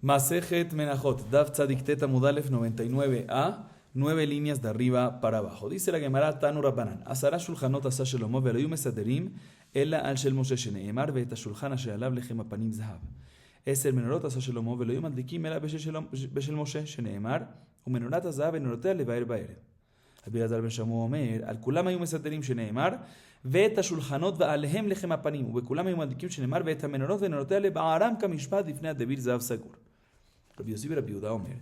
Masejet Menachot, Dav Tzadik Teta Mudalef 99a, 9 líneas de arriba para abajo. Dice la Gemara Tanu Rabbanan, Asara Shulchanot Asa Shelomo ve'lo mesaderim ela al Shel Moshe sheneemar ve'et hashulchan asher alav lechem apanim zahav. Es el menorot Asa Shelomo ve'lo madlikim ela beshel Moshe sheneemar umenorat hazahav venorotea levaer baerev. Rabbi Elazar ben Shammua Omer, al kulam hayu mesaderim sheneemar ve'et hashulchanot ve'alehem lechem apanim ubekulam hayu madlikim sheneemar ve'et hamenorot venorotea leba'aram kamishpat lifnei adebir zahav sagur. רבי יוסי ורבי יהודה אומר,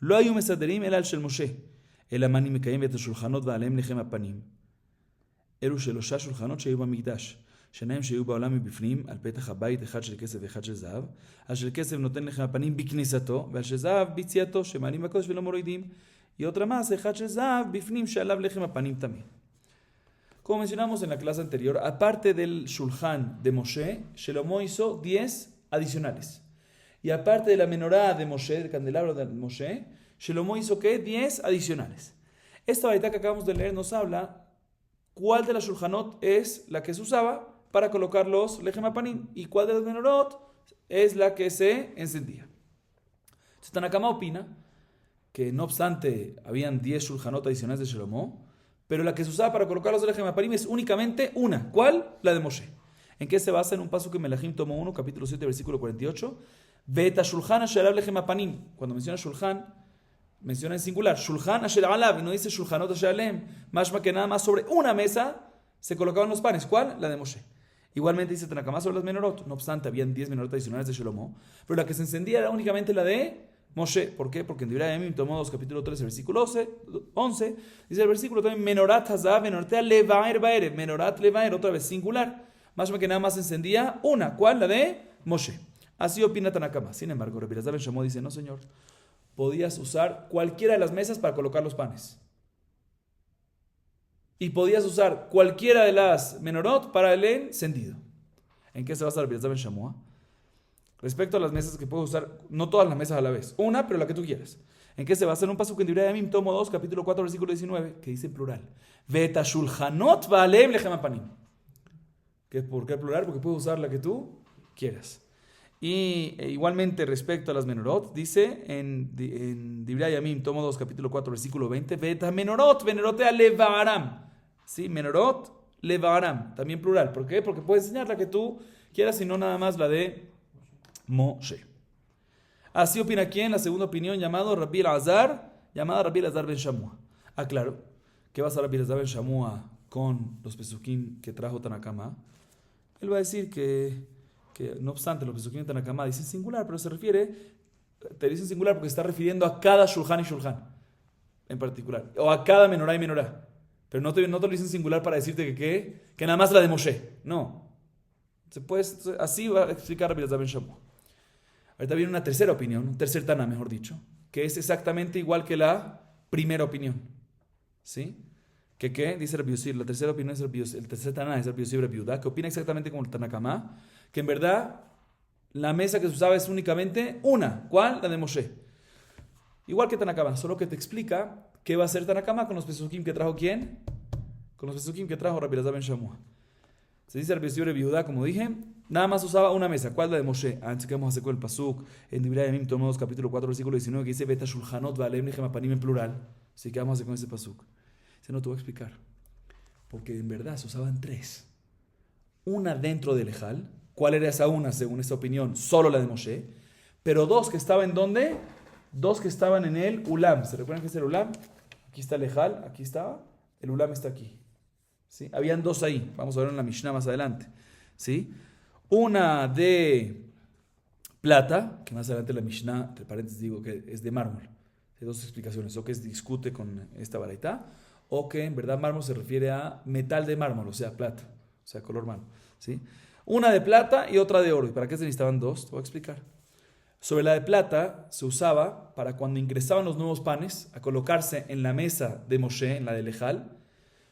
לא היו מסדרים אלא על של משה, אלא מה אני מקיים את השולחנות ועליהם לחם הפנים. אלו שלושה שולחנות שהיו במקדש, שניים שהיו בעולם מבפנים, על פתח הבית, אחד של כסף ואחד של זהב, על של כסף נותן לחם הפנים בכניסתו, ועל של זהב ביציאתו, שמעלים בקודש ולא מורידים. Y otra más, אחד של זהב, בפנים שעליו לחם הפנים también. Como mencionamos en la clase anterior, aparte del shulchan de Moshe, Shelomo hizo 10 adicionales. Y aparte de la menorá de Moshe, del candelabro de Moshe, Shelomo hizo ¿qué? 10 adicionales. Esta varita que acabamos de leer nos habla cuál de las shulchanot es la que se usaba para colocar los lechem apanim y cuál de las menorot es la que se encendía. Entonces Tanna Kamá opina que no obstante habían 10 shulchanot adicionales de Shelomo, pero la que se usaba para colocar los lechem apanim es únicamente una. ¿Cuál? La de Moshe. ¿En qué se basa? En un paso que Melahim tomo 1, capítulo 7, versículo 48. Ve'et hashulchan asher alav lechem apanim. Cuando menciona shulchan, menciona en singular. Shulchan asher alav, y no dice shulchanot asher alehem. Mashma que nada más sobre una mesa se colocaban los panes. ¿Cuál? La de Moshe. Igualmente dice Tanna Kamá sobre las menorot. No obstante, habían 10 menorot adicionales de Shelomo, pero la que se encendía era únicamente la de Moshe. ¿Por qué? Porque en Divrei Hayamim, tomo 2, capítulo 13, versículo 11, dice el versículo también, menorat hazahav venorotea levaer baerev. Menorat levaer, otra vez singular. Mashma que nada más se encendía una. ¿Cuál? La de Moshe. Así opina Tanna Kamá. Sin embargo, Rabbi Elazar ben Shammua dice, no señor, podías usar cualquiera de las mesas para colocar los panes. Y podías usar cualquiera de las menorot para el encendido. ¿En qué se basa Rabbi Elazar ben Shammua? Respecto a las mesas que puedes usar, no todas las mesas a la vez, una, pero la que tú quieras. ¿En qué se basa? En un paso que en Divrei Hayamim, tomo 2, capítulo 4, versículo 19, que dice en plural, Ve'et hashulchanot va'alehem lechem apanim. ¿Por qué plural? Porque puedes usar la que tú quieras. Y igualmente respecto a las menorot, dice en Divrei Hayamim, tomo 2, capítulo 4, versículo 20, Ve'et hamenorot venorotea levaharam. Sí, menorot levaharam, también plural. ¿Por qué? Porque puedes enseñar la que tú quieras y no nada más la de Moshe. Así opina quién, la segunda opinión, llamada Rabbi Elazar ben Shammua. Claro, ¿qué va a hacer Rabbi Elazar ben Shammua con los pesukim que trajo Tanna Kamá? Él va a decir que no obstante los pesukim de Tanna Kamá dicen singular, pero te dicen singular porque se está refiriendo a cada shulchan y shulchan en particular, o a cada menorá y menorá. Pero no te lo dicen singular para decirte que nada más la de Moshe. No. Así va a explicar Rabbi Elazar ben Shammua. Ahorita viene una tercera opinión, un tercer Taná, mejor dicho, que es exactamente igual que la primera opinión. ¿Sí? ¿Qué? Dice Rabbi Yossi, la tercera opinión es Rabbi Yossi, el tercer Taná es Rabbi Yossi Rabbi Yehuda, que opina exactamente como el Tanna Kamá, que en verdad la mesa que se usaba es únicamente una. ¿Cuál? La de Moshe. Igual que Tanna Kamá, solo que te explica qué va a hacer Tanna Kamá con los pesukim que trajo ¿quién? Con los pesukim que trajo Rabbi Elazar ben Shammua. Se dice Rabbi Yossi Rabbi Yehuda, como dije, nada más usaba una mesa. ¿Cuál? La de Moshe. Antes que vamos a hacer con el pasuk en Divrei Hayamim, tomo 2, capítulo 4, versículo 19, que dice Ve'et hashulchanot va'alehem lechem apanim en plural. Así que vamos a hacer con ese pasuk. Se no te voy a explicar. Porque en verdad se usaban 3. Una dentro del Ejal. ¿Cuál era esa una, según esta opinión? Solo la de Moshe. Pero 2 que estaban ¿en dónde? 2 que estaban en el Ulam. ¿Se recuerdan que es el Ulam? Aquí está el Ejal, aquí estaba. El Ulam está aquí. ¿Sí? Habían 2 ahí. Vamos a ver en la Mishnah más adelante. ¿Sí? Una de plata, que más adelante la Mishnah, entre paréntesis digo que es de mármol. Hay 2 explicaciones. O que discute con esta baraita, o que en verdad mármol se refiere a metal de mármol, o sea, plata, o sea, color mármol. ¿Sí? Una de plata y otra de oro. ¿Y para qué se necesitaban 2? Te voy a explicar. Sobre la de plata se usaba para cuando ingresaban los nuevos panes a colocarse en la mesa de Moshe, en la del Ejal.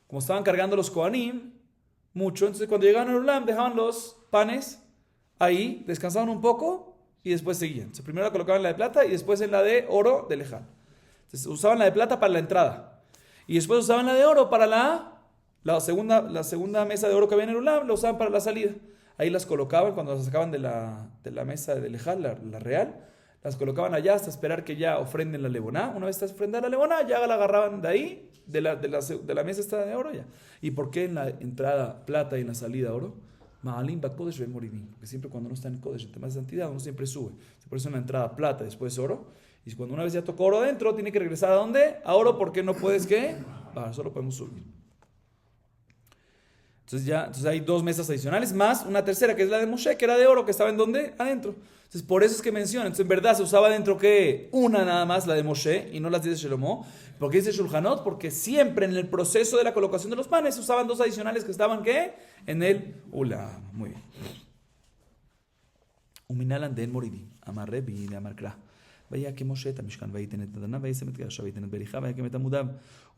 Como estaban cargando los Kohanim mucho, entonces cuando llegaban al Ulam dejaban los panes ahí, descansaban un poco y después seguían. Entonces, primero la colocaban en la de plata y después en la de oro del Ejal. Entonces usaban la de plata para la entrada y después usaban la de oro para la segunda mesa de oro que había en el Ulam, la usaban para la salida. Ahí las colocaban cuando las sacaban de la mesa del Ejal, la real, las colocaban allá hasta esperar que ya ofrenden la leboná. Una vez está ofrendada la leboná, ya la agarraban de ahí, de la mesa esta de oro ya. ¿Y por qué en la entrada plata y en la salida oro? Ma'alim Bakodesh ve Moridim. Porque siempre cuando uno está en Kodesh, en temas de santidad, uno siempre sube. Por eso en la entrada plata, después oro. Y cuando una vez ya tocó oro dentro, tiene que regresar ¿a dónde? A oro, porque no puedes ¿qué? Solo podemos subir. Entonces hay 2 mesas adicionales, más una tercera, que es la de Moshe, que era de oro, que estaba ¿en dónde? Adentro. Entonces por eso es que menciona. Entonces en verdad se usaba adentro que una nada más, la de Moshe, y no las 10 de Shlomo. ¿Por qué dice Shulchan Aruch? Porque siempre en el proceso de la colocación de los panes se usaban 2 adicionales que estaban ¿qué? En el Ulam. Muy bien. Uminalan de Moridim, Amar Rebi de Amar Kra. והיה כמשה את המשכן ויתן את נתנה וישם את גרשה ויתן את בריחה ויקם את עמודיו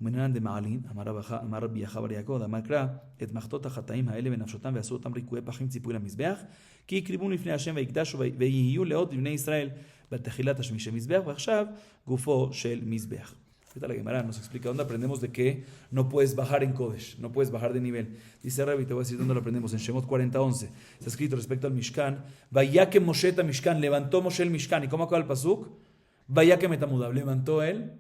ומנהלן דמעלין אמר רבי יחא בר יעקב אמר קרא את מחטות החטאים האלה בנפשותם ועשו אותם ריקועי פחים ציפוי למזבח כי יקריבון לפני השם ויקדשו ויהיו לאות לבני ישראל בתחילת השמישי מזבח ועכשיו גופו של מזבח. La Gemara nos explica dónde aprendemos de que no puedes bajar en Kodesh, no puedes bajar de nivel. Dice Rabbi, te voy a decir dónde lo aprendemos, en Shemot 40:11. Está escrito respecto al Mishkan, vaya que Moshe ta Mishkan, levantó Moshe el Mishkan. ¿Y cómo acaba el pasuk? Vaya que Metamudab, levantó él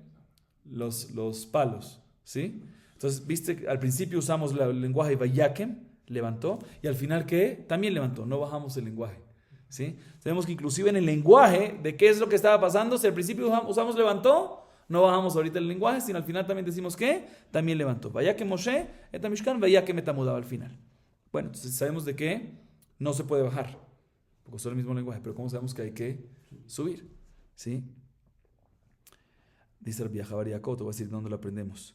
los palos, ¿sí? Entonces, viste, al principio usamos el lenguaje vayakem, levantó, y al final, ¿qué? También levantó, no bajamos el lenguaje, ¿sí? Sabemos que inclusive en el lenguaje de qué es lo que estaba pasando, si al principio usamos levantó, no bajamos ahorita el lenguaje, sino al final también decimos que también levantó. Vaya que Moshe, etamishkan, vaya que metamudaba al final. Bueno, entonces sabemos de que no se puede bajar, porque usa el mismo lenguaje, pero ¿cómo sabemos que hay que subir? ¿Sí? Dice el Viajabar Yaakov, te voy a decir dónde lo aprendemos.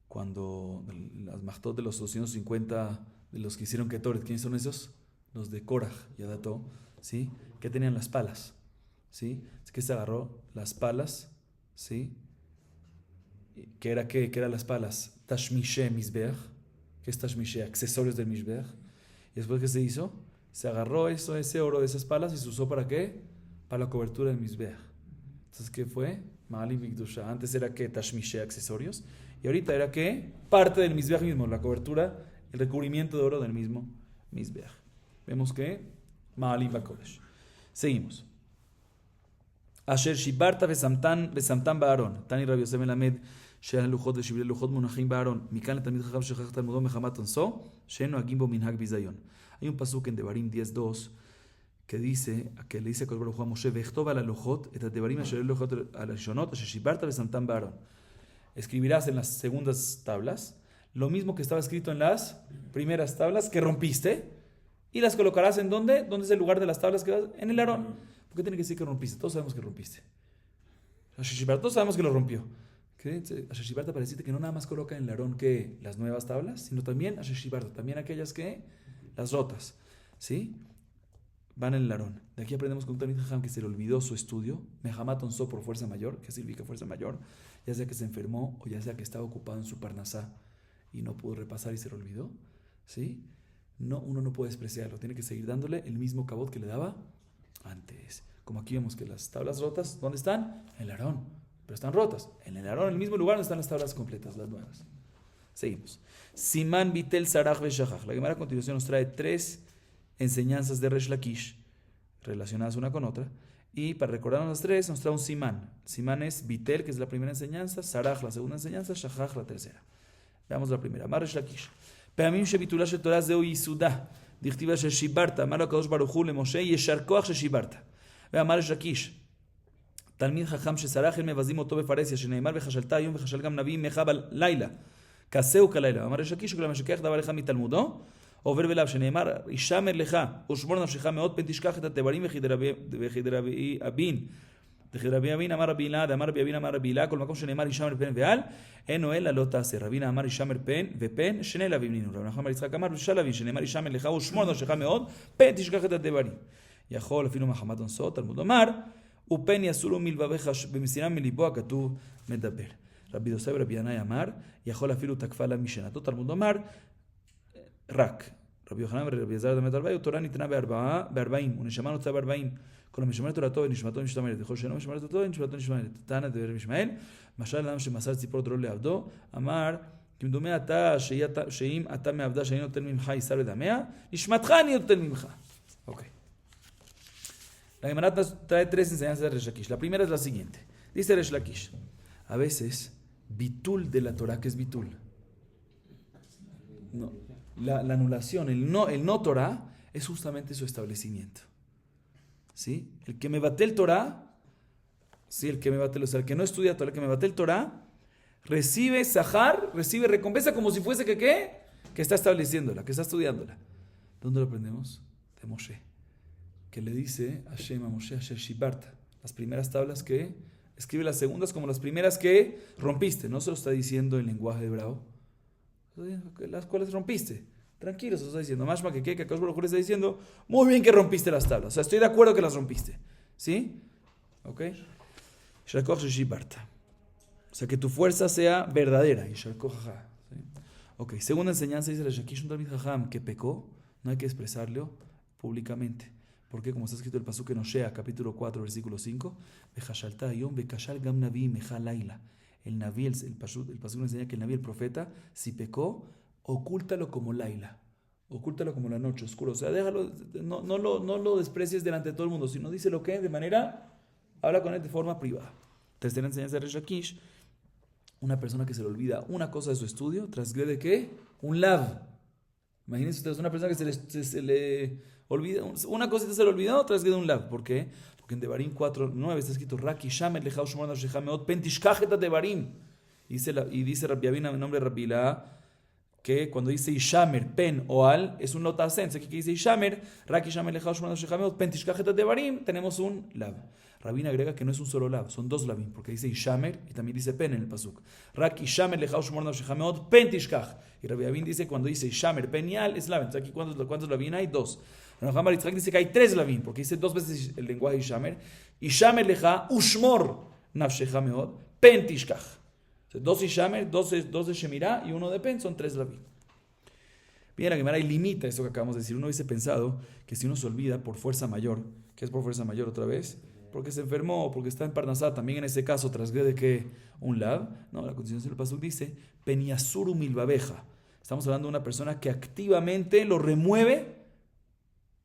Cuando las machtot de los 250, de los que hicieron Ketoret, ¿quiénes son esos? Los de Korach y Adato, ¿sí? Que tenían las palas, ¿sí? Es que se agarró las palas, ¿sí? ¿Qué eran las palas? Tashmishe Mizbeach. ¿Qué es Tashmishe? Accesorios del Mizbeach. ¿Y después qué se hizo? Se agarró ese oro de esas palas y se usó ¿para qué? Para la cobertura del Mizbeach. Entonces, ¿qué fue? Ma'alim Bigdusha. Antes era que Tashmishe, accesorios. Y ahorita era que parte del Mizbeach mismo, la cobertura, el recubrimiento de oro del mismo Mizbeach. Vemos que Ma'alim Bakodesh. Seguimos. Asher Shibarta Besamtan Baaron. Tani Rabbi Yosef Melamed. שאין לוחות ושבלי לוחות מונחים בארון. מכאן לתלמיד חכם שכח תלמודו מחמת אונסו, שאין נוהגים בו מנהג ביזיון. Hay un pasuk en Devarim 10:2 que le dice a Baruj Hu a Moshe, וכתוב על הלוחות את הדברים אשר היו לוחות הראשונות, אשר שיברת ושמתם בארון. Escribirás en las segundas tablas lo mismo que estaba escrito en las primeras tablas que rompiste y las colocarás ¿en dónde? ¿Dónde es el lugar de las tablas que vas? En el Aarón. ¿Por qué tiene que decir que rompiste? Todos sabemos que rompiste. Todos sabemos que lo rompió. Asher Shibarta para decirte que no nada más coloca en el Aarón que las nuevas tablas, sino también Asher Shibarta, también aquellas que las rotas, ¿sí? Van en el Aarón. De aquí aprendemos con un Talmid Jajam que se le olvidó su estudio, Mehamat Onso por fuerza mayor, que significa fuerza mayor, ya sea que se enfermó o ya sea que estaba ocupado en su parnasá y no pudo repasar y se le olvidó, ¿sí? No, uno no puede despreciarlo, tiene que seguir dándole el mismo cabot que le daba antes. Como aquí vemos que las tablas rotas, ¿dónde están? En el Aarón. Pero están rotas. En el Aarón, en el mismo lugar donde están las tablas completas, las nuevas. Seguimos. Simán Bitel Sarach Veshachach. La Gemara a continuación nos trae 3 enseñanzas de Resh Lakish relacionadas una con otra. Y para recordarnos las 3 nos trae un Simán. Simán es Bitel, que es la primera enseñanza, Sarach la segunda enseñanza, Shachach la tercera. Veamos la primera. Mar Resh Lakish. Peamim shebitulah shel Torah zeu yisudah. Dichtiva shel shibarta. Amar HaKadosh Baruch Hu leMoshe yeshar koach shel shibarta. Veamos Resh Lakish. תלמיד חכם שסרח הם מבזים אותו בפרהסיה, שנאמר וחשלת היום וחשל גם נביא ממך בלילה, כעשהו כלילה. אמר ריש לקיש, כל המשכח דבר לך מתלמודו, עובר בלאו, שנאמר, ישמר לך ושמור נפשך מאוד, פן תשכח את הדברים וכי דרבי אבין אמר רבי אלעד, אמר רבי אבין אמר רבי אלעד, כל מקום שנאמר ישמר פן ועל, אינו אלא לא תעשה. רבינה אמר ישמר פן ופן, שני לווים נינו. רבי נחמן בר יצחק אמר ושל לווים, שנאמר ישמר לך ושמור נפשך מאוד, פן תשכח את הדברים. יכול אפילו מחמת אונסו, תלמוד אמר ופן יסולו מלבביך במסירה מליבו הכתוב מדבר. רבי יוסף ורבי ינאי אמר, יכול אפילו תקפה לה משנתו. תלמוד אמר, רק. רבי יוחנן ורבי אלעזר דמת ארבעים, תורה ניתנה ב40, ונשמה נוצרה ב40. כל המשמר תורתו ונשמתו משתמרת, וכל שאינו משמר תורתו ונשמתו נשמרת. תנא דרבי ישמעאל, משל אדם שמסר ציפור דרו לעבדו, אמר, כמדומה אתה שאם אתה מעבדה שאני נותן ממך ישר ודמיה, נשמתך אני נותן ממך. אוקיי. La Gemara trae 3 enseñanzas de Resh Lakish. La primera es la siguiente. Dice Resh Lakish, a veces, bitul de la Torah, ¿qué es bitul? No, la anulación, el no Torah, es justamente su establecimiento. ¿Sí? El que me bate el Torah, sí, el que no estudia Torah, el que me bate el Torah, recibe sahar, recibe recompensa como si fuese que ¿qué? Que está estableciéndola, que está estudiándola. ¿Dónde lo aprendemos? De Moshe, que le dice a Hashem, a Moshe, Asher Shibarta, las primeras tablas que escribe las segundas como las primeras que rompiste. No se lo está diciendo en lenguaje hebreo, las cuales rompiste. Tranquilo, se lo está diciendo. Mashma que Akadosh Baruj Hu le está diciendo, muy bien que rompiste las tablas. O sea, estoy de acuerdo que las rompiste. ¿Sí? ¿Ok? Sharkoch Shibarta. O sea, que tu fuerza sea verdadera. ¿Sí? Ok, segunda enseñanza dice la Shakish un Talmid Jajam que pecó, no hay que expresarlo públicamente. Porque como está escrito el pasuk en Oshea, capítulo 4, versículo 5, el Naví, el pasuk nos enseña que el Naví, el profeta, si pecó, ocúltalo como Laila, ocúltalo como la noche, oscuro. O sea, déjalo, no lo desprecies delante de todo el mundo, sino díselo que de manera, habla con él de forma privada. Tercera enseñanza de Resh Lakish, una persona que se le olvida una cosa de su estudio, transgrede ¿qué? Un lav. Imagínense ustedes, una persona que se le olvida, una cosita se le olvidó, transgrede un lav. ¿Por qué? Porque en Devarim 4:9 está escrito Raki Shamet Lejao Shomar Nafshecha Meot Pentishkajeta Devarim. Y dice Rabbi Avina en nombre de Rabbi Ilá que cuando dice Ishamer, pen o al, es un lotasen. Aquí que dice Ishamer, Raki Shamet Lejao Shomar Nafshecha Meot Pentishkajeta Devarim, tenemos un lav. Rabina agrega que no es un solo lav, son 2 lavim, porque dice Ishamer y también dice pen en el pasuk. Rak Ishamer lejao shmor nafshecha meod pen tishkach. Y Rabbi Avin dice cuando dice Ishamer pen y al es lav. Entonces aquí ¿cuántos lavim hay? 2. Rabbi Yitzhak dice que hay 3 lavim, porque dice 2 veces el lenguaje Ishamer. Ishamer leja ushmor nafshecha meod pen tishkach. 2 Ishamer, 2 de Shemirah y 1 de pen, son 3 lavim. Bien, la Gemara limita esto que acabamos de decir. Uno hubiese pensado que si uno se olvida por fuerza mayor, ¿qué es por fuerza mayor otra vez? Porque se enfermó, porque está en Parnasá, también en ese caso transgrede que un lav. No, la continuación del pasuk dice Peniasuru milbabeja. Estamos hablando de una persona que activamente lo remueve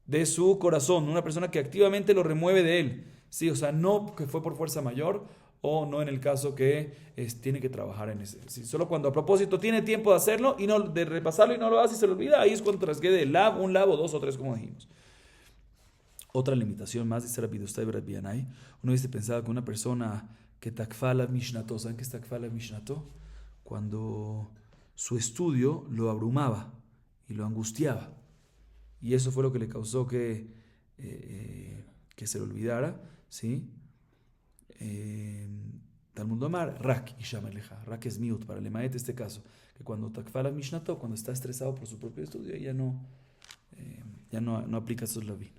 de su corazón, una persona que activamente lo remueve de él. Sí, o sea, no que fue por fuerza mayor o no en el caso que tiene que trabajar en ese. Sí, solo cuando a propósito tiene tiempo de hacerlo y no de repasarlo y no lo hace y se lo olvida, ahí es cuando transgrede el lav, un lav o 2 o 3 como dijimos. Otra limitación más, dice Rabbi Dostay Rabbi Yanai, uno hubiese pensado que una persona que takfala mishnato, ¿saben qué es takfala mishnato? Cuando su estudio lo abrumaba y lo angustiaba. Y eso fue lo que le causó que se le olvidara, ¿sí? Talmud Omar, rak y shameleja. Rak es miut, para el maet este caso, que cuando takfala mishnato, cuando está estresado por su propio estudio, ya no aplica esos lavin.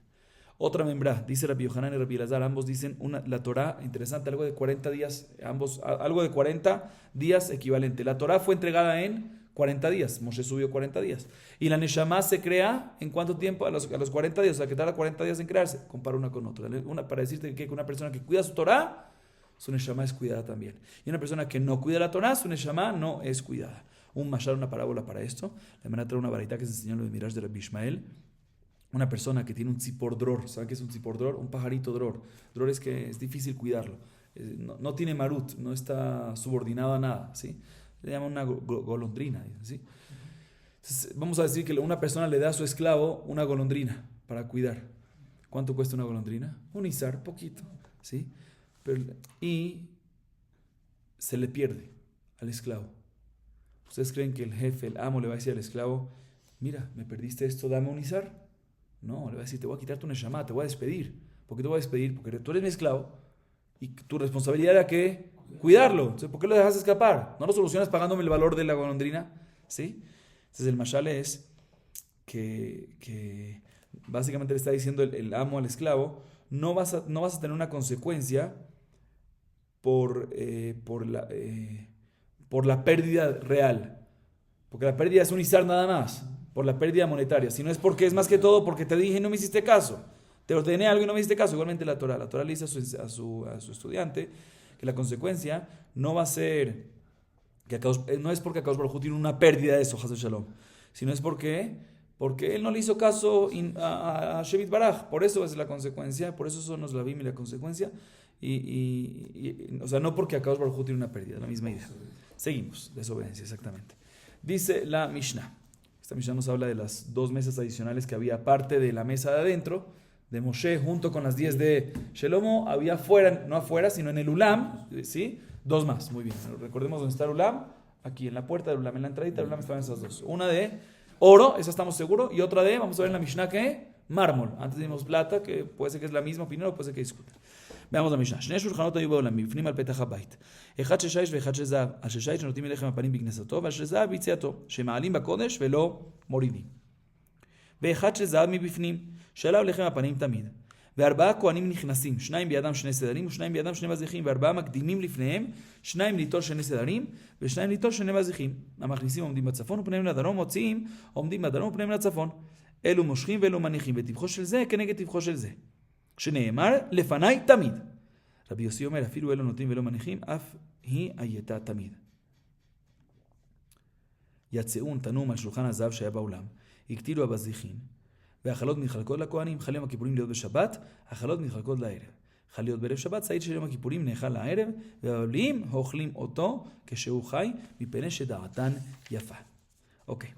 Otra membra, dice Rabbi Yohanan y Rabbi Elazar, ambos dicen la Torah, interesante, algo de 40 días, algo de 40 días equivalente. La Torah fue entregada en 40 días, Moshe subió 40 días. Y la Neshama se crea, ¿en cuánto tiempo? A los 40 días, o sea, que tarda 40 días en crearse. Compara una con otra. Para decirte que una persona que cuida su Torah, su Neshama es cuidada también. Y una persona que no cuida la Torah, su Neshama no es cuidada. Un mashal, una parábola para esto. Le van a traer una varita que se enseñó en los Mirash de Rabbi Ishmael. Una persona que tiene un tzipor dror, ¿saben qué es un tzipor dror? Un pajarito dror. Dror es que es difícil cuidarlo. No tiene marut, no está subordinado a nada, ¿sí? Le llaman una golondrina, ¿sí? Entonces, vamos a decir que una persona le da a su esclavo una golondrina para cuidar. ¿Cuánto cuesta una golondrina? Un izar, poquito, ¿sí? Y se le pierde al esclavo. ¿Ustedes creen que el jefe, el amo, le va a decir al esclavo, mira, me perdiste esto, dame un izar? No, le va a decir, te voy a quitar tu neshama, te voy a despedir. ¿Por qué te voy a despedir? Porque tú eres mi esclavo y tu responsabilidad era que cuidarlo. Entonces, ¿por qué lo dejas escapar? ¿No lo solucionas pagándome el valor de la golondrina? ¿Sí? Entonces el mashal es que básicamente le está diciendo el amo al esclavo, no vas a tener una consecuencia por la pérdida real. Porque la pérdida es un izar nada más. Por la pérdida monetaria, si no es porque es más que todo porque te dije y no me hiciste caso, te ordené algo y no me hiciste caso. Igualmente la Torah le dice a su estudiante que la consecuencia no va a ser no es porque Akadosh Baruj Hu tiene una pérdida de eso, Hashem Shalom, sino es porque porque él no le hizo caso a Shevit Baraj. Por eso es la consecuencia, por eso son los Labim y la consecuencia. O sea, no porque Akadosh Baruj Hu tiene una pérdida, la misma idea. Seguimos, desobediencia, exactamente. Dice la Mishnah. Esta Mishnah nos habla de las 2 mesas adicionales que había aparte de la mesa de adentro, de Moshe, junto con las 10 de Shelomo. Había afuera, no afuera, sino en el Ulam, ¿sí? 2 más, muy bien. Recordemos dónde está el Ulam, aquí en la puerta del Ulam, en la entradita del Ulam estaban esas 2. Una de oro, esa estamos seguros, y otra de, vamos a ver en la Mishnah, que mármol. Antes dimos plata, que puede ser que es la misma opinión o puede ser que discutan. veamos la Mishnah. שני שולחנות היו בעולם, בפנים על פתח הבית. אחד של שיש ואחד של זהב. על של שיש שנותנים אליכם הפנים בכנסתו, ועל של זהב ביציאתו, שמעלים בקודש ולא מורידים. ואחד של זהב מבפנים, שעליו לכם הפנים תמיד. וארבעה כהנים נכנסים, 2 בידם 2 סדרים, ו2 בידם 2 מזיחים, וארבעה מקדימים לפניהם, 2 ליטול 2 סדרים, ו2 ליטול 2 מזיחים. המכניסים עומדים בצפון ופניהם לדרום, מוציאים עומדים בדרום ופניהם לצפון. אלו מושכים ואלו מניחים, וטבחו של זה כנגד טבחו של זה. שנאמר לפניי תמיד. רבי יוסי אומר, אפילו אלו נוטים ולא מניחים, אף היא הייתה תמיד. יצאון תנום על שולחן הזהב שהיה בעולם, הקטילו הבזיחין, והחלות מתחלקות לכהנים, חל יום הכיפורים להיות בשבת, החלות מתחלקות לערב. חל להיות בערב שבת, סעיד של יום הכיפורים נאכל לערב, והבבלים אוכלים אותו כשהוא חי, מפני שדעתן יפה. אוקיי.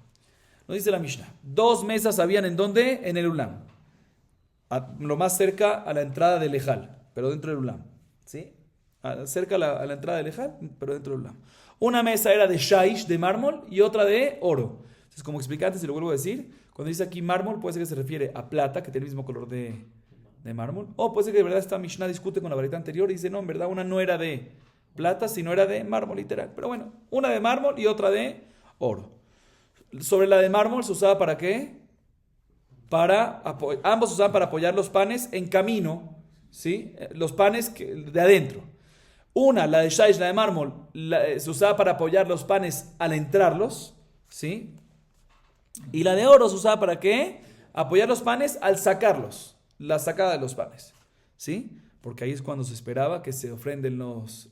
Nos dice la Mishnah. 2 mesas habían ¿en dónde? En el Ulam. Lo más cerca a la entrada del Ejal, pero dentro del Ulam. ¿Sí? Cerca a la entrada del Ejal, pero dentro del Ulam. Una mesa era de shaish, de mármol, y otra de oro. Entonces, como expliqué antes, y lo vuelvo a decir, cuando dice aquí mármol, puede ser que se refiere a plata, que tiene el mismo color de mármol. O puede ser que de verdad esta Mishnah discute con la varita anterior y dice, no, en verdad una no era de plata, sino era de mármol literal. Pero bueno, una de mármol y otra de oro. Sobre la de mármol se usaba ¿para qué? Ambos se usaban para apoyar los panes en camino, ¿sí? Los panes de adentro. Una, la de shaish, la de mármol, se usaba para apoyar los panes al entrarlos, ¿sí? Y la de oro se usaba ¿para qué? Apoyar los panes al sacarlos, la sacada de los panes, ¿sí? Porque ahí es cuando se esperaba que se ofrenden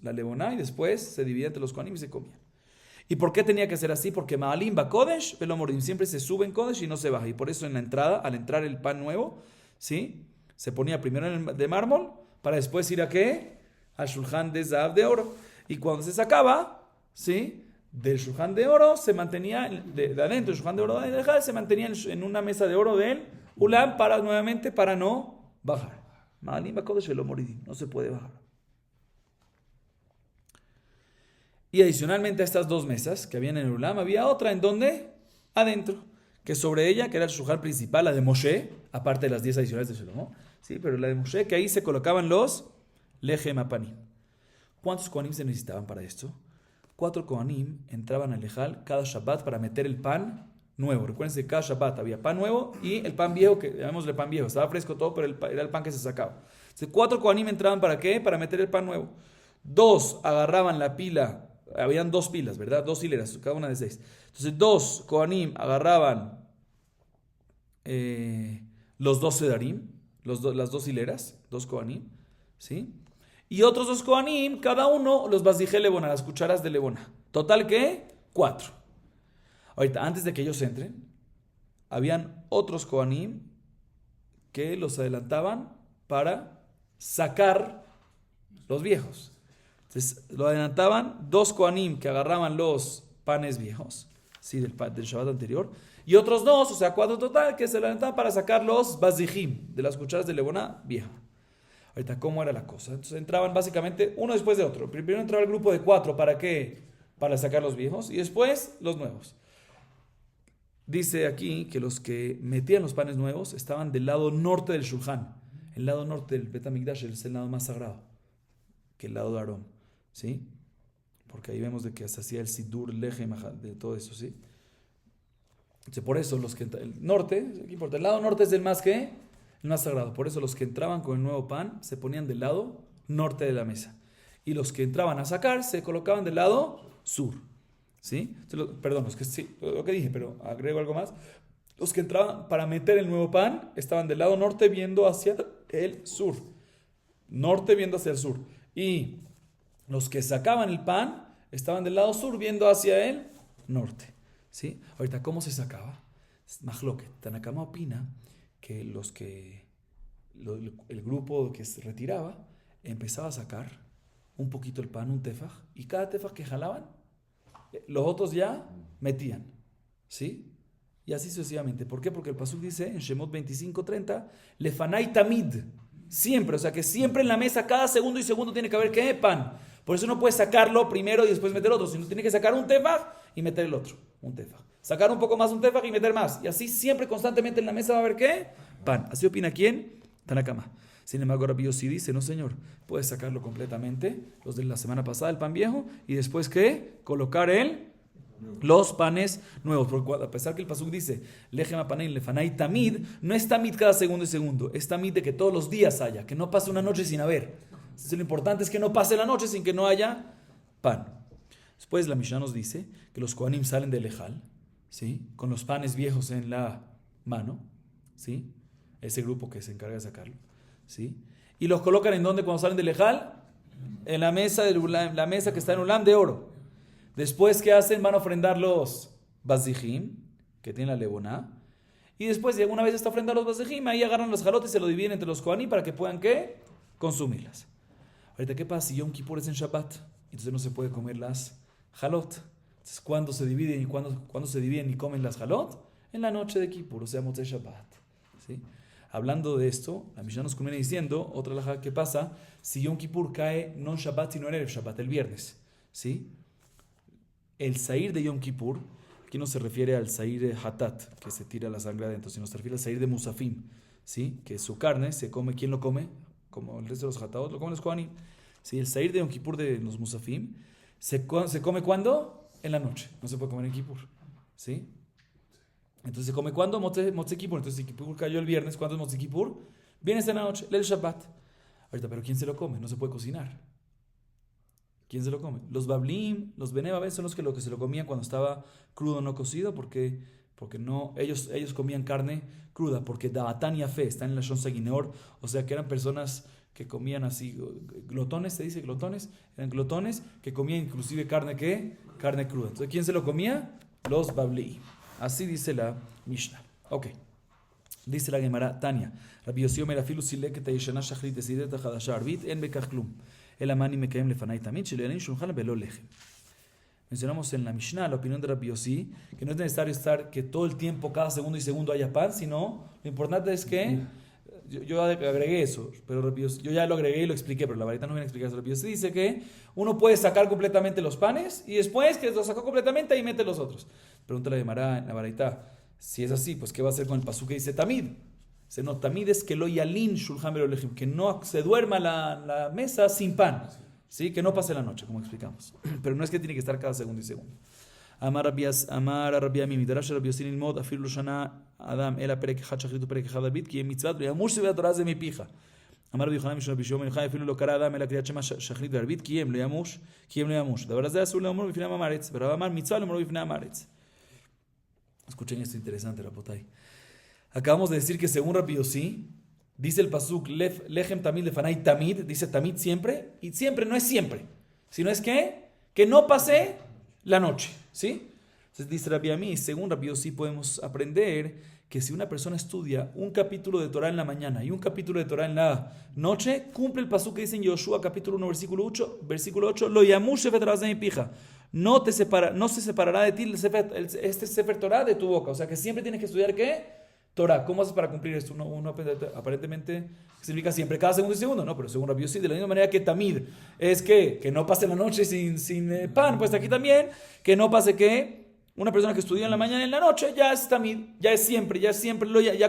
la levoná y después se dividía entre los kohanim y se comía. ¿Y por qué tenía que ser así? Porque Maalim va Kodesh, velo morim, siempre se sube en Kodesh y no se baja. Y por eso en la entrada, al entrar el pan nuevo, ¿sí? Se ponía primero en el de mármol, para después ir ¿a qué? Al shulchan de Zahav de oro. Y cuando se sacaba, ¿sí? Del shulchan de oro se mantenía, de adentro del shulchan de oro de Ejal, se mantenía en una mesa de oro del Ulam nuevamente para no bajar. Maalim va Kodesh, velo morim, no se puede bajar. Y adicionalmente a estas 2 mesas que habían en el Ulam, había otra en donde, adentro, que sobre ella, que era el shulchan principal, la de Moshe, aparte de las 10 adicionales de Shelomo, ¿sí? Pero la de Moshe, que ahí se colocaban los lechem apanim. ¿Cuántos kohanim se necesitaban para esto? 4 kohanim entraban al Ejal cada Shabbat para meter el pan nuevo. Recuerden que cada Shabbat había pan nuevo y el pan viejo, que llamémosle pan viejo, estaba fresco todo, pero era el pan que se sacaba. Entonces, 4 kohanim entraban ¿para qué? Para meter el pan nuevo. 2 agarraban la pila. Habían 2 pilas, ¿verdad? 2 hileras, cada una de 6. Entonces 2 kohanim agarraban los 2 sedarim, las 2 hileras, 2 kohanim, ¿sí? Y otros 2 kohanim, cada uno los vasijé lebona, las cucharas de lebona. Total, ¿qué? 4. Ahorita, antes de que ellos entren, habían otros kohanim que los adelantaban para sacar los viejos. Entonces, lo adelantaban 2 kohanim que agarraban los panes viejos, ¿sí? del Shabbat anterior, y otros 2, o sea 4 total, que se adelantaban para sacar los bazijim, de las cucharas de levoná vieja. Ahorita, ¿cómo era la cosa? Entonces entraban básicamente uno después de otro. Primero entraba el grupo de 4, ¿para qué? Para sacar los viejos, y después los nuevos. Dice aquí que los que metían los panes nuevos estaban del lado norte del shulchan. El lado norte del Bet HaMikdash es el lado más sagrado que el lado de Aarón. ¿Sí? Porque ahí vemos de que se hacía el sidur, el lechem, de todo eso, ¿sí? Entonces, por eso los que el norte, ¿qué importa? El lado norte es el más sagrado. Por eso los que entraban con el nuevo pan se ponían del lado norte de la mesa. Y los que entraban a sacar se colocaban del lado sur. ¿Sí? Entonces, perdón, sí, lo que dije, pero agrego algo más. Los que entraban para meter el nuevo pan estaban del lado norte viendo hacia el sur. Norte viendo hacia el sur. Y los que sacaban el pan estaban del lado sur viendo hacia el norte. ¿Sí? Ahorita, ¿cómo se sacaba? Mahloket. Tanakama opina que el grupo que se retiraba empezaba a sacar un poquito el pan, un tefaj, y cada tefaj que jalaban, los otros ya metían, ¿sí? Y así sucesivamente. ¿Por qué? Porque el pasuk dice en Shemot 25:30, lefanai tamid, siempre, o sea que siempre en la mesa, cada segundo y segundo tiene que haber ¿qué? Pan. Por eso no puedes sacarlo primero y después meter otro, sino tienes que sacar un tefaj y meter el otro, un tefaj. Sacar un poco más un tefaj y meter más. Y así siempre, constantemente en la mesa va a haber ¿qué? Pan. ¿Así opina quién? Tanakama. Sin embargo, Rabbi Yossi dice, no señor, puedes sacarlo completamente, los de la semana pasada, el pan viejo, y después ¿qué? Colocar los panes nuevos. Porque a pesar que el pasuk dice, lechem apanein lefanai tamid, no es tamid cada segundo y segundo, es tamid de que todos los días haya, que no pase una noche sin haber. Entonces, lo importante es que no pase la noche sin que no haya pan. Después la Mishnah nos dice que los Kohanim salen del Ejal, ¿sí? Con los panes viejos en la mano, ¿sí? Ese grupo que se encarga de sacarlo, ¿sí? Y los colocan ¿en dónde cuando salen del Ejal? En la mesa, la mesa que está en Ulam de oro. Después, ¿qué hacen? Van a ofrendar los bazijim, que tienen la levoná. Y después, si alguna vez está ofrendando los bazijim, ahí agarran los jalotes y se lo dividen entre los Kohanim para que puedan, ¿qué? Consumirlas. Ahorita, ¿qué pasa si Yom Kippur es en Shabbat? Entonces no se puede comer las jalot. Entonces, ¿cuándo se dividen cuándo se dividen y comen las jalot? En la noche de Kippur, o sea, Motzei Shabbat. ¿Sí? Hablando de esto, la Mishnah nos conviene diciendo, otra laja que pasa, si Yom Kippur cae no en Shabbat, sino en el Shabbat, el viernes. ¿Sí? El Sair de Yom Kippur, aquí no se refiere al Sair de Hatat, que se tira la sangre adentro, sino se refiere al Sair de Musafim, ¿sí? Que su carne se come, ¿quién lo come? Como el resto de los Hatat, lo comen los Kohanim. ¿Sí? El Sair de Yom Kippur de los Musafim se come ¿cuándo? En la noche, no se puede comer en Kippur, ¿sí? Entonces se come ¿cuándo? Motzei Kippur. Entonces si Kippur cayó el viernes, ¿cuándo es Motzei Kippur? Viernes en la noche, el Shabbat. Ahorita, pero ¿quién se lo come? No se puede cocinar. ¿Quién se lo come? Los Bablim, los Bene Babel son los que se lo comían cuando estaba crudo, no cocido, porque no, ellos comían carne cruda, porque Da'atan y Afe están en la Shon Sagineor, o sea que eran personas que comían así, glotones, se dice glotones, eran glotones que comían inclusive carne, ¿qué? Carne cruda. Entonces, ¿quién se lo comía? Los Bablim. Así dice la Mishnah. Ok. Dice la Gemara, Tania, Rabbi Yossi Omer afilu silek et hayeshana shachrit desidet hachadasha arbit en bekach klum. El amani mekayem lefanai tamid sheleanin shulchan belo lechem. Mencionamos en la Mishnah la opinión de Rabbi Yossi que no es necesario que todo el tiempo, cada segundo y segundo haya pan, sino lo importante es que yo agregué eso, pero yo ya lo agregué y lo expliqué, pero la verdad no viene a explicar. Rabbi Yossi dice que uno puede sacar completamente los panes y después que los sacó completamente ahí mete los otros. Pregúntale a Gemara en la baraita, si es así, pues ¿qué va a hacer con el pasuk que dice tamid? Dice, no, tamid es que lo yalin shulchan belo lechem, que no se duerma la mesa sin pan, ¿sí? Que no pase la noche, como explicamos. Pero no es que tiene que estar cada segundo y segundo. Amar Rabbi Ami, Midrash Rabbi Yossi Lilmod, afilu shana Adam, el perek echad shachrit perek echad arbit, ki mitzvat lo yamush sevei Torah ze mipija. Amar Rabbi Yochanan Mishon Rabbi Shimon Yochai, afilu lo kara Adam, el kriyat shema shachrit ve'arbit, ki em lo yamush. Davar ze asur leomor b'fnei ha'aretz, pero amar mitzvah leomor b'fnei ha'aretz. Escuchen esto interesante, Rabotai. Acabamos de decir que según Rabbi Yossi, dice el pasuk, lechem tamid lefanai tamid, dice tamid siempre, y siempre no es siempre, sino es que no pase la noche, ¿sí? Entonces dice Rabbi Ami, según Rabbi Yossi podemos aprender que si una persona estudia un capítulo de Torah en la mañana y un capítulo de Torah en la noche, cumple el pasuk que dice en Yoshua capítulo 1 versículo 8, lo yamush shevet Torah ze mipija. No se separará de ti este Sefer Torah de tu boca. O sea que siempre tienes que estudiar ¿qué? Torah. ¿Cómo haces para cumplir esto? Uno aparentemente significa siempre, cada segundo y segundo. No, pero según Rabbi Yossi, de la misma manera que tamid es que no pase la noche sin pan, pues aquí también, que no pase que una persona que estudia en la mañana y en la noche, ya es tamid, ya es siempre, ya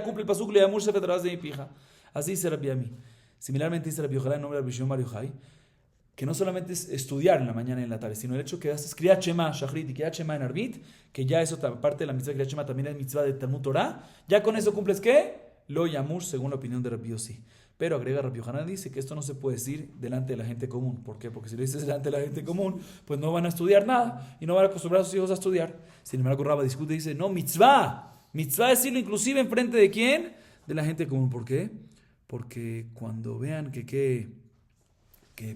cumple el pasuk, le llamo Sefer Torah de mi pija. Así dice Rabbi Ami. Similarmente dice Rabbi Yochanan en nombre de Rabbi Shimon Bar Yochai, que no solamente es estudiar en la mañana y en la tarde, sino el hecho que haces Kriyat Shema, Shachrit y Kriyat Shema en Arbit, que ya eso, parte de la mitzvah de Kriyat Shema, también es mitzvah de Talmud Torah, ya con eso cumples ¿qué? Lo yamush, según la opinión de Rabbi Yossi. Pero agrega Rabbi Yochanan, dice que esto no se puede decir delante de la gente común. ¿Por qué? Porque si lo dices delante de la gente común, pues no van a estudiar nada y no van a acostumbrar a sus hijos a estudiar. Sin embargo, Rabba discute y dice, no, mitzvah decirlo inclusive en frente de ¿quién? De la gente común. ¿Por qué? Porque cuando vean que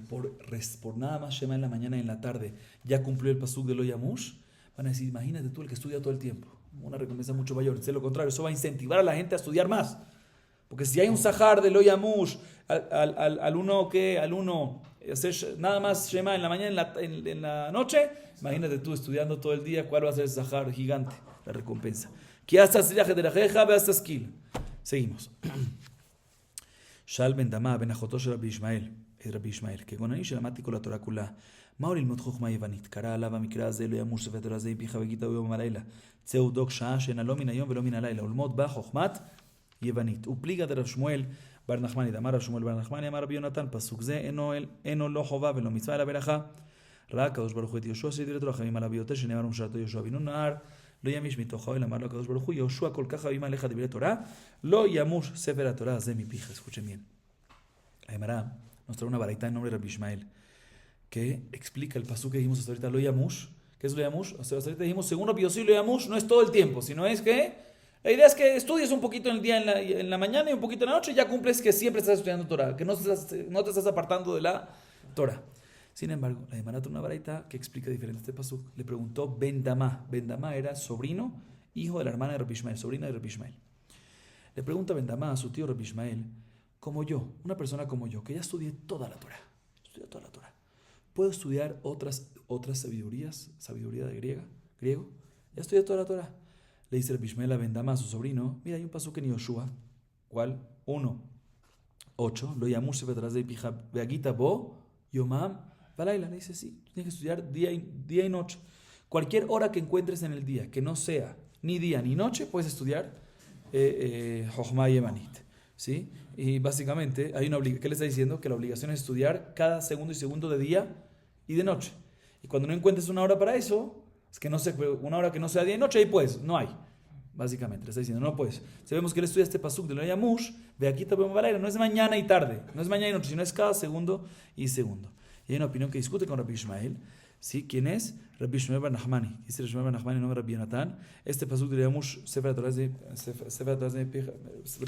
por nada más Shema en la mañana y en la tarde ya cumplió el pasuk de lo yamush, van a decir, imagínate tú el que estudia todo el tiempo. una recompensa mucho mayor. Es lo contrario, eso va a incentivar a la gente a estudiar más. Porque si hay un sahar de lo yamush al uno que, al uno, hacer nada más Shema en la mañana, en la noche, imagínate tú estudiando todo el día, ¿cuál va a ser el sahar gigante? La recompensa. Seguimos. Shal ben Damá ben Ajotosh Rabbi Ishmael, que con Anish למדתי כל התורה כולה. מה הוא ללמוד חוכמה יוונית? קרא עליו המקרא הזה, לא ימוש ספר תורה זה מפיך וגיטה ביום ובלילה. צאו דוק שעה שאינה לא מן היום ולא מן הלילה. ולמוד בה חוכמת יוונית. ופליגה דרב שמואל בר נחמני, דאמר רב שמואל בר נחמני, אמר רבי יונתן, פסוק זה אינו לא חובה ולא מצווה אלא ברכה. ראה הקדוש ברוך הוא את יהושע שדיבר תורה חביבים עליו ביותר, שנאמר ומשרתו יהושע בן נון נהר, לא ימיש מתוכו, אלא אמר לו הקדוש ברוך הוא, יהושע כל כך חביבים עליך דברי תורה, לא ימוש ספר התורה הזה מפיך. Escuchen bien. La Gemara nos trae una baraita en nombre de Rabbi Ishmael que explica el pasú que dijimos hasta ahorita, lo yamush. ¿Qué es lo yamush? Hasta ahorita dijimos, según Rabbi Yossi, lo yamush no es todo el tiempo, sino es que la idea es que estudies un poquito en el día, en la mañana y un poquito en la noche y ya cumples que siempre estás estudiando Torah, que no te estás apartando de la Torah. Sin embargo, la Gemara trae una baraita que explica diferente este pasú. Le preguntó Ben Damá. Ben Damá era sobrino, hijo de la hermana de Rabbi Ishmael, sobrina de Rabbi Ishmael. Le pregunta Ben Damá a su tío Rabbi Ishmael, como yo, una persona como yo, que ya estudié toda la Torah, ¿puedo estudiar otras sabidurías, sabiduría de griego? Ya estudié toda la Torah. Le dice el Bishmael a Ben Damá, a su sobrino, mira, hay un pasuk en Yoshua, ¿cuál? 1:8, lo yamush detrás de pija beagita bo yomam balaila. Le dice, sí, tienes que estudiar día y noche. Cualquier hora que encuentres en el día, que no sea ni día ni noche, puedes estudiar Jochma Yemanit. ¿Sí? Y básicamente, ¿qué le está diciendo? Que la obligación es estudiar cada segundo y segundo de día y de noche. Y cuando no encuentres una hora para eso, es que no sé, una hora que no sea día y noche, ahí puedes, no hay. Básicamente, le está diciendo, no puedes. Sabemos que él estudia este pasuk de lo yamush, de aquí también balaira, no es mañana y tarde, no es mañana y noche, sino es cada segundo y segundo. Y hay una opinión que discute con Rabbi Ishmael. ¿Sí? ¿Quién es? Rabbi Ishmael bar Nachmani. Dice Rabbi Ishmael bar Nachmani, no Rabbi Yonatán. Este pasuk de Yamush, Sefer Torah de Pija,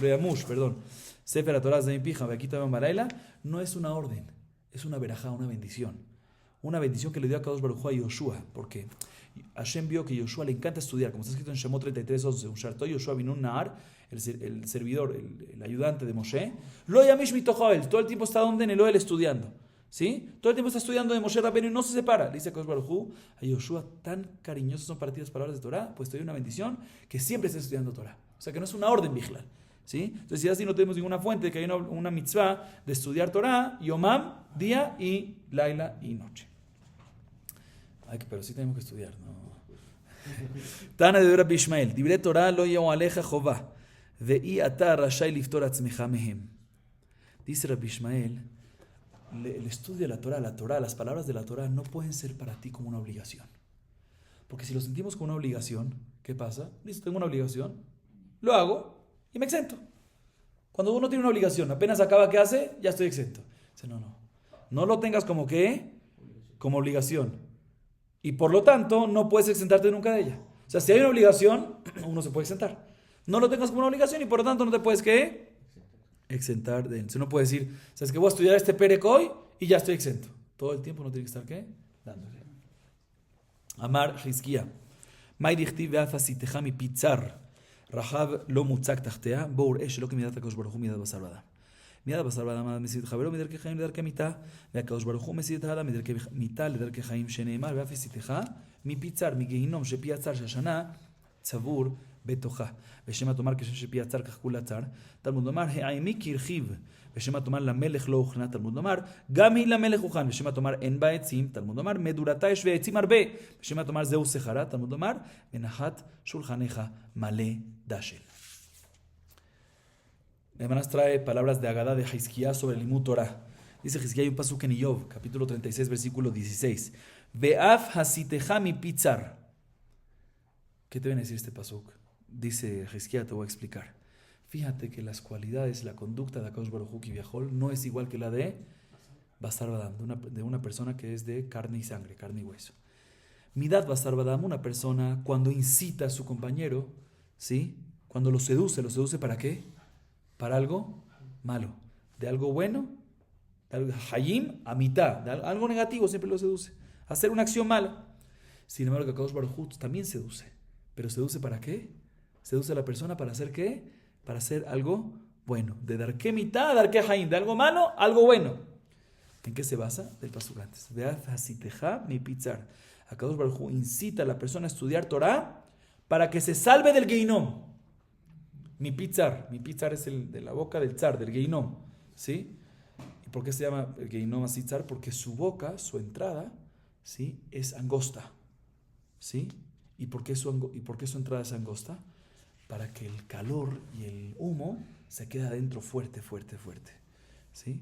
Yamush, perdón, Sefer Torah de Pija, Beakita Ben Baraila, no es una orden, es una verajá, una bendición. Una bendición que le dio a Kadosh Baruj Hu a Yoshua, porque Hashem vio que Yoshua le encanta estudiar, como está escrito en Shemot 33:11, un sharto Yoshua bin un Nahar, el servidor, el ayudante de Moshe, lo yamish mitojael, todo el tiempo está donde en el Oel estudiando. ¿Sí? Todo el tiempo está estudiando de Moshe Rabbeinu y no se separa. Le dice a Kadosh Baruj Hu, a Yoshua, tan cariñosas son para ti las palabras de Torah, pues te doy una bendición que siempre estés estudiando Torah. O sea que no es una orden vigilal. ¿Sí? Entonces, si así no tenemos ninguna fuente de que hay una mitzvah de estudiar Torah, Yomam, día y Laila y noche. Ay, pero sí tenemos que estudiar, ¿no? Tana de Rabbi Ishmael, Dibre Torah lo yeo aleja jová, ve'i ata rashai liftor atzmecha mehem. Dice Rabbi Ishmael, el estudio de la Torah, las palabras de la Torah no pueden ser para ti como una obligación. Porque si lo sentimos como una obligación, ¿qué pasa? Listo, tengo una obligación, lo hago y me exento. Cuando uno tiene una obligación, apenas acaba, ¿qué hace? Ya estoy exento. Dice, no lo tengas como ¿qué? Como obligación. Y por lo tanto, no puedes exentarte nunca de ella. O sea, si hay una obligación, uno se puede exentar. No lo tengas como una obligación y por lo tanto no te puedes ¿qué? Exentar de él. Entonces uno puede decir, ¿sabes que voy a estudiar este perek hoy y ya estoy exento? Todo el tiempo no tiene que estar ¿qué? Dándole. Amar Hizkia. May dichtiv ve'afasitecha mi pizzar. Rahab lo mutzak tachtea. Bour esh lo que midat HaKadosh Baruch Hu midat basar b'adam. מיד הבשר באדם מסית חברו מדרכי חיים לדרכי מיתה, והקדוש ברוך הוא מסית את האדם מדרכי מיתה לדרכי חיים, שנאמר ואף הסיתך מפי צר, מגיהינום שפי הצר שהשנה צבור בתוכה. ושמא תאמר כשם שפי הצר כך כולה צר. תלמוד לומר העמי כרחיב, ושמא תאמר למלך לא הוכנה. תלמוד לומר גם היא למלך הוכן. ושמא תאמר אין בה עצים. תלמוד לומר מדורתה יש ועצים הרבה. ושמא תאמר זהו שכרה. תלמוד לומר ונחת שולחנך מלא דשן. Hermanas trae palabras de Agadá de Hizkiá sobre el Limud Torah. Dice Hizkiá, hay un pasuk en Iyov, capítulo 36, versículo 16. Ve'af hasiteja mi pizzar. ¿Qué te viene a decir este pasuk? Dice Hizkiá, te voy a explicar. Fíjate que las cualidades, la conducta de Akadosh Baruj Hu Kiviahol no es igual que la de Basar Badam, de una persona que es de carne y sangre, carne y hueso. Midat Basar Badam, una persona cuando incita a su compañero, ¿sí? Cuando lo seduce ¿para qué? Para algo malo. De algo bueno, hayim a mitad. De algo negativo siempre lo seduce. Hacer una acción mala. Sin embargo, Akadosh Baruj Hu también seduce. Pero seduce ¿para qué? Seduce a la persona para hacer ¿qué? Para hacer algo bueno. De dar qué mitad, dar qué jaim. De algo malo, algo bueno. ¿En qué se basa? Del pasuk antes. Veaz hasiteja mi pizzar. Akadosh Baruj Hu incita a la persona a estudiar Torah para que se salve del Geinom. Mi pizzar es el de la boca del zar, del Geinom. ¿Sí? ¿Y por qué se llama el Geinom así zar? Porque su boca, su entrada, ¿sí? Es angosta. ¿Sí? ¿Y por qué su entrada es angosta? Para que el calor y el humo se quede adentro fuerte. ¿Sí?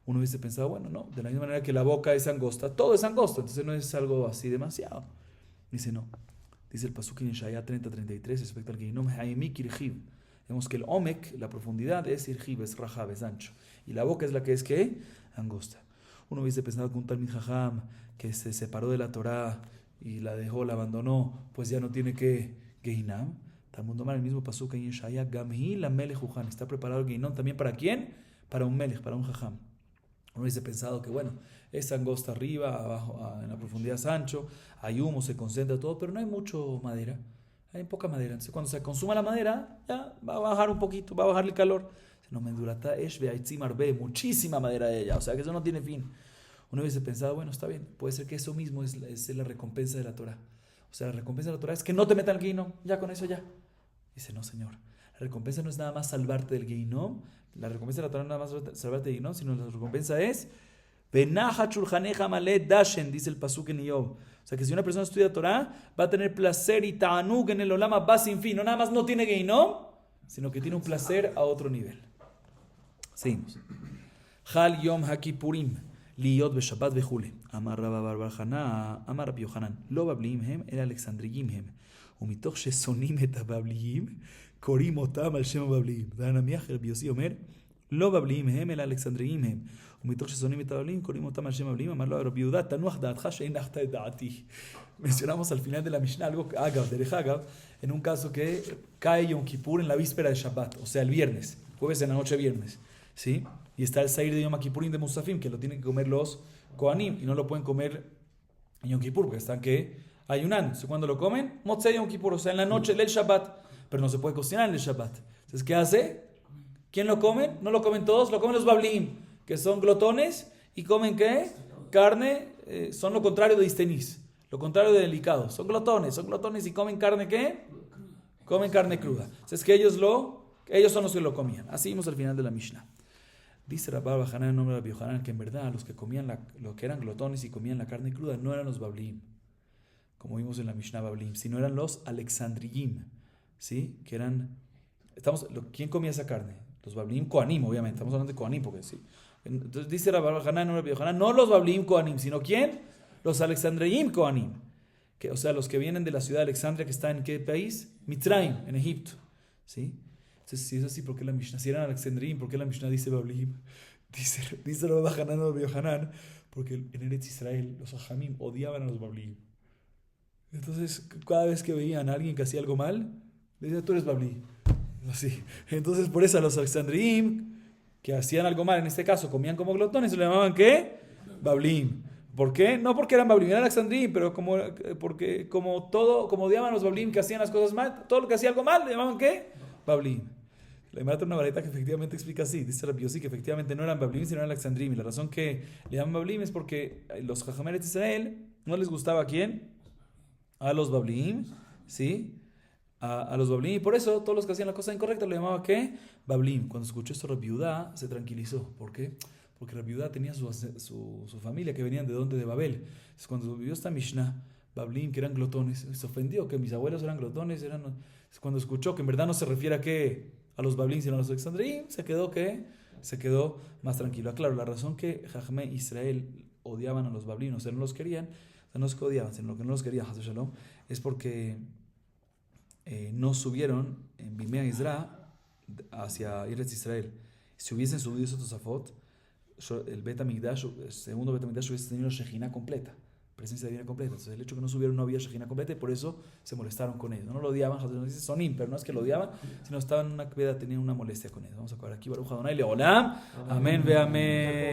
Uno hubiese pensado, bueno, no, de la misma manera que la boca es angosta, todo es angosto, entonces no es algo así demasiado. Dice no. Dice el pasuk en Ishaya 30:33 respecto al Geinom Haimik Irjiv. Vemos que el Omek, la profundidad, es Irjiv, es Rajab, es ancho. Y la boca es la que es ¿qué? Angosta. Uno hubiese pensado que un Talmid Jajam que se separó de la Torah y la dejó, la abandonó, pues ya no tiene que Geinam. Talmud Omar, el mismo pasuk en Ishaya, Gamhi la Melech Juhan. Está preparado el Geinom también para ¿quién? Para un Melech, para un Jajam. Uno hubiese pensado que, bueno, es angosta arriba, abajo, en la profundidad es ancho, hay humo, se concentra todo, pero no hay mucho madera, hay poca madera. Entonces, cuando se consuma la madera, ya va a bajar un poquito, va a bajar el calor. No me durata muchísima madera de ella, o sea que eso no tiene fin. Uno hubiese pensado, bueno, está bien, puede ser que eso mismo es la recompensa de la Torah. O sea, la recompensa de la Torah es que no te metan el Geinom, ya con eso ya. Dice, no, señor. La recompensa no es nada más salvarte del Geinom. La recompensa de la Torah no es nada más salvarte del Geinom, sino la recompensa es Benaja chuljaneja malet dashen, dice el pasuk en Iyov. O sea que si una persona estudia Torah, va a tener placer y ta'anug en el olama va sin fin. No nada más no tiene Geinom, sino que tiene un placer a otro nivel. Seguimos. Hal yom hakipurim liyot beshabbat vejule. Amar Rabba bar bar Hana, Amar Rabbi Yohanan. Lo babliim hem el alexandriyim hem. ומתוך ששונאים את הבבליים, קוראים אותם על שם הבבליים. והנמיח רבי יוסי אומר, לא בבליים הם, אלא אלכסנדריים הם. ומתוך ששונאים את הבבליים, קוראים אותם על שם הבבליים. אמר לו רבי יהודה, תנוח דעתך שהנחת את דעתי. Mencionamos al final de la Mishnah algo, derech agav, en un caso que cae Yom Kippur en la víspera de Shabbat, o sea, el viernes, jueves en la noche viernes, ¿sí? Y está el Sair de Yom Kippurim de Musafim, que lo tienen que comer los Kohanim, y no lo pueden comer en Yom Kippur, porque están que ayunando. Entonces, cuando lo comen, Motzei Yom Kippur, o sea, en la noche, el Shabbat, pero no se puede cocinar en el Shabbat. Entonces, ¿qué hace? ¿Quién lo come? No lo comen todos, lo comen los Bablim, que son glotones, y comen ¿qué? Carne, son lo contrario de Istenis, lo contrario de delicado. Son glotones y comen carne ¿qué? Comen carne cruda. Entonces, que ellos son los que lo comían. Así vimos al final de la Mishnah. Dice Rabba bar Hanan en nombre de Rabbi Yohanan que en verdad los que comían lo que eran glotones y comían la carne cruda no eran los Bablim, como vimos en la Mishnah Bablim, sino eran los Alexandriyim, ¿sí? Que eran, ¿quién comía esa carne? Los Bablim Kohanim, obviamente, estamos hablando de Kohanim, porque sí. Entonces dice Rabbi Hanan, no los Bablim Kohanim, sino ¿quién? Los Alexandriyim Kohanim, o sea, los que vienen de la ciudad de Alexandria, que está en ¿qué país? Mitzrayim, en Egipto, ¿sí? Entonces, si es así, ¿por qué la Mishnah? Si eran Alexandriyim, ¿por qué la Mishnah dice Bablim? Dice Rabbi Hanan, porque en Eretz Israel los Ajamim odiaban a los Bablim. Entonces, cada vez que veían a alguien que hacía algo mal, le decían, tú eres Babli. Así. Entonces, por eso a los Alexandriim, que hacían algo mal, en este caso, comían como glotones, se le llamaban ¿qué? Bablim. ¿Por qué? No porque eran Bablim, eran Alexandriim, pero como odiaban a los Bablim que hacían las cosas mal, todo lo que hacía algo mal, le llamaban ¿qué? Bablim. La Gemara trae una vareta que efectivamente explica así. Dice Rabbi Yossi que efectivamente no eran Bablim, sino eran Alexandriim. Y la razón que le llaman Bablim es porque los Jajameret de Israel no les gustaba ¿a quién? A los Bablim, ¿sí? A los Bablim, y por eso todos los que hacían la cosa incorrecta lo llamaba ¿qué? Bablim. Cuando escuchó esto Rabbi Yehudá se tranquilizó. ¿Por qué? Porque Rabbi Yehudá tenía su familia que venían de donde, de Babel. Entonces, cuando vivió esta Mishnah, Bablim, que eran glotones, se ofendió que mis abuelos eran glotones. Cuando escuchó que en verdad no se refiere a ¿qué? A los Bablim, sino a los Alexandriim, se quedó más tranquilo. Claro, la razón que Jajamé Israel odiaban a los Bablim, o sea, no los querían, no es que odiaban, sino que no los quería Hasu Shalom, es porque no subieron en Bimea Isra hacia Eretz Israel. Si hubiesen subido esos Tosafot, el Bet HaMikdash, el segundo Bet HaMikdash hubiese tenido Shejina completa, presencia divina completa. Entonces el hecho que no subieron no había Shejina completa y por eso se molestaron con ellos. No lo odiaban, Hasu Shalom dice Sonim, pero no es que lo odiaban, sino estaban en una veda, tenían una molestia con ellos. Vamos a acabar aquí, Baruch Adonai Leolam, amén ve amén.